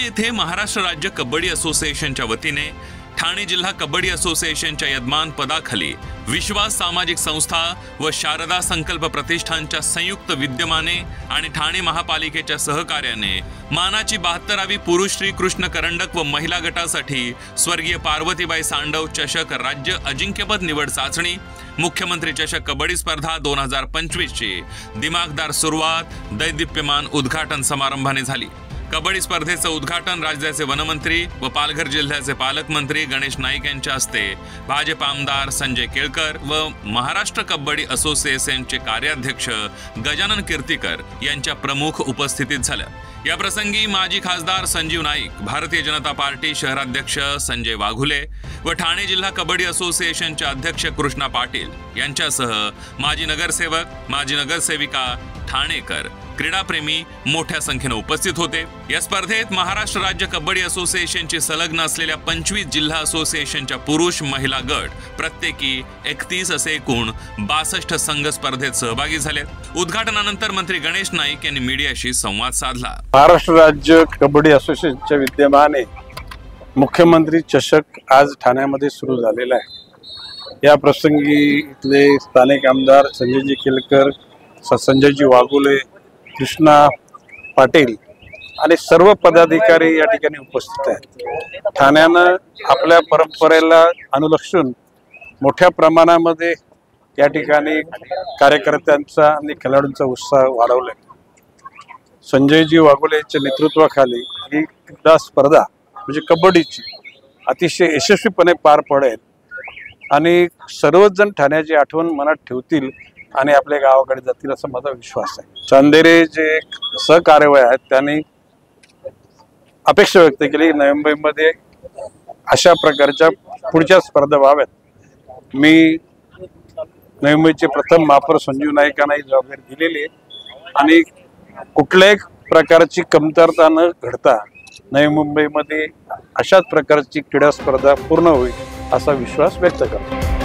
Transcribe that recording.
येथे महाराष्ट्र राज्य कबड्डी असोसिएशनच्या वतीने ठाणे जिल्हा कबड्डी असोसिएशनच्या यजमान पदाखाली विश्वास सामाजिक संस्था व शारदा संकल्प प्रतिष्ठानच्या संयुक्त विद्यमाने आणि ठाणे महापालिकेच्या सहकार्याने मानाची 72वी पुरुष श्रीकृष्ण करंडक व महिला गटासाठी स्वर्गीय पार्वतीबाई सांडव चषक राज्य अजिंक्यपद निवड चाचणी मुख्यमंत्री चषक कबड्डी स्पर्धा 2025 ची दिमागदार सुरुवात दैदिप्यमान उद्घाटन समारंभाने झाली। कबड्डी स्पर्धेचं उद्घाटन राज्याचे वनमंत्री व पालघर जिल्ह्याचे पालकमंत्री गणेश नाईक यांच्या हस्ते भाजप आमदार संजय केळकर व महाराष्ट्र कबड्डी असोसिएशनचे कार्याध्यक्ष गजानन कीर्तीकर यांच्या प्रमुख उपस्थितीत झालं। या प्रसंगी माजी खासदार संजीव नाईक, भारतीय जनता पार्टी शहराध्यक्ष संजय वाघुले व ठाणे जिल्हा कबड्डी असोसिएशनचे अध्यक्ष कृष्णा पाटील यांच्यासह माजी नगरसेवक, माजी नगरसेविका, ठाणेकर, क्रीडाप्रेमी मोठ्या संख्येने उपस्थित होते। या स्पर्धेत महाराष्ट्र राज्य कबड्डी असोसिएशनची संलग्न असलेल्या 25 जिल्हा असोसिएशनच्या पुरुष महिला गट प्रत्येकी 31 असे एकूण 62 संघ स्पर्धेत सहभागी झाले। उद्घाटनानंतर मंत्री गणेश नाईक यांनी मीडियाशी संवाद साधला। महाराष्ट्र राज्य कबड्डी असोसिएशनच्या विद्यमाने मुख्यमंत्री चषक आज ठाण्यामध्ये सुरू झालेला आहे। या प्रसंगी इथले स्थानिक आमदार संजयजी केळकर, संजयजी वाघुले, कृष्णा पाटील आणि सर्व पदाधिकारी या ठिकाणी उपस्थित आहेत। ठाण्यानं आपल्या परंपरेला अनुलक्षून मोठ्या प्रमाणामध्ये या ठिकाणी कार्यकर्त्यांचा आणि खेळाडूंचा उत्साह वाढवला। संजयजी वाघुलेच्या नेतृत्वाखाली ही क्रीडा स्पर्धा म्हणजे कबड्डीची अतिशय यशस्वीपणे पार पडेल आणि सर्वच जण ठाण्याची आठवण मनात ठेवतील आणि आपल्या गावाकडे जातील असा माझा विश्वास आहे। चांदेरे जे सहकार्यवाह आहेत त्यांनी अपेक्षा व्यक्त केली नवी मुंबईमध्ये अशा प्रकारच्या पुढच्या स्पर्धा व्हाव्यात। मी नवी मुंबईचे प्रथम महापौर संजीव नाईकांना ही जबाबदारी दिलेली आहे आणि कुठल्याही प्रकारची कमतरता न घडता नवी मुंबईमध्ये अशाच प्रकारची क्रीडा स्पर्धा पूर्ण होईल असा विश्वास व्यक्त करतो।